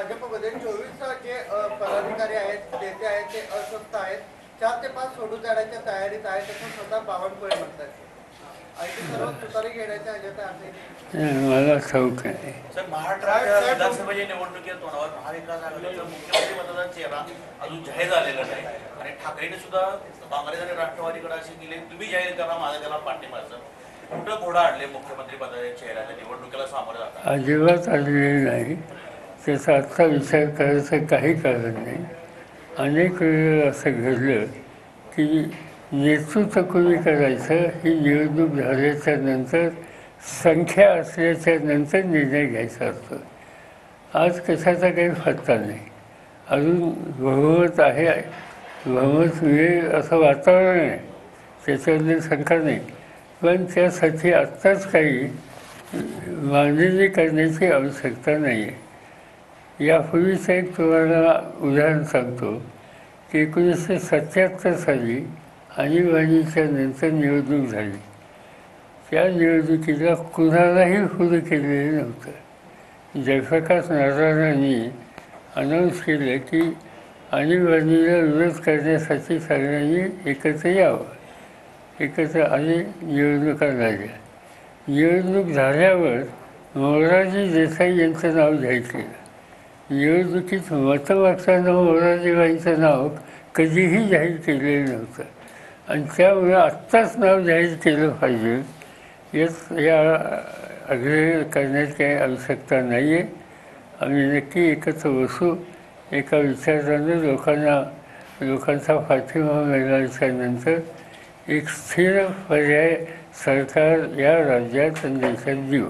भाजपमध्ये 24 जे पदाधिकारी आहेत नेते आहेत ते अस्वस्थ आहेत. 4 ते 5 सोडून जाण्याच्या तयारीत आहेत असं स्वतः बावनकुळे म्हणतात. आणि ते सर्व तुतारी घेण्याच्या ह्याच्यात आहे. मला ठाऊक आहे. सर, महाराष्ट्राच्या विधानसभेच्या निवडणुकीत तोंडावर महाविकास आघाडीचा मुख्यमंत्री पदाचा चेहरा अजून जाहीर झालेला नाही आणि ठाकरेंनी सुद्धा काँग्रेस आणि राष्ट्रवादीकडे असे केले, तुम्ही जाहीर करा, माझा त्याला पाठिंबाचं कुठं घोडा आणले मुख्यमंत्री पदाच्या चेहऱ्याच्या निवडणुकीला सामोरं जातात? अजिबात आलेले नाही. त्याचा आत्ता विचार करायचं काही कारण नाही. अनेक वेळा असं घडलं की नेतृत्व कोणी करायचं ही निवडणूक झाल्याच्या नंतर संख्या असल्याच्या नंतर निर्णय घ्यायचा असतो. आज कशाचा काही पत्ता नाही. अजून बहुमत आहे, बहुमत मिळेल असं वातावरण आहे, त्याच्याबद्दल शंका नाही. पण त्यासाठी आत्ताच काही बांधणी करण्याची आवश्यकता नाही आहे. यापूर्वीचं एक तुम्हाला उदाहरण सांगतो की 1977 साली आणीबाणीच्या नंतर निवडणूक झाली. त्या निवडणुकीला कुणालाही हुर केलेलं नव्हतं. जयप्रकाश नारायणांनी अनाऊन्स केलं की आणीबाणीला विरोध करण्यासाठी सगळ्यांनी एकत्र यावं. एकत्र आणि निवडणुका झाल्या. निवडणूक झाल्यावर मोरारजी देसाई यांचं नाव जाहीर केलं. निवडणुकीत मतं मागताना मोरारजीबाईंचं नाव कधीही जाहीर केलेलं नव्हतं आणि त्यामुळे आत्ताच नाव जाहीर केलं पाहिजे या आग्रह करण्याची काही आवश्यकता नाही आहे. आम्ही नक्की एकत्र बसू. एका विचारानं लोकांचा पाठिंबा मिळाल्याच्यानंतर एक स्थिर पर्याय सरकार या राज्यात आणि देशात देऊ.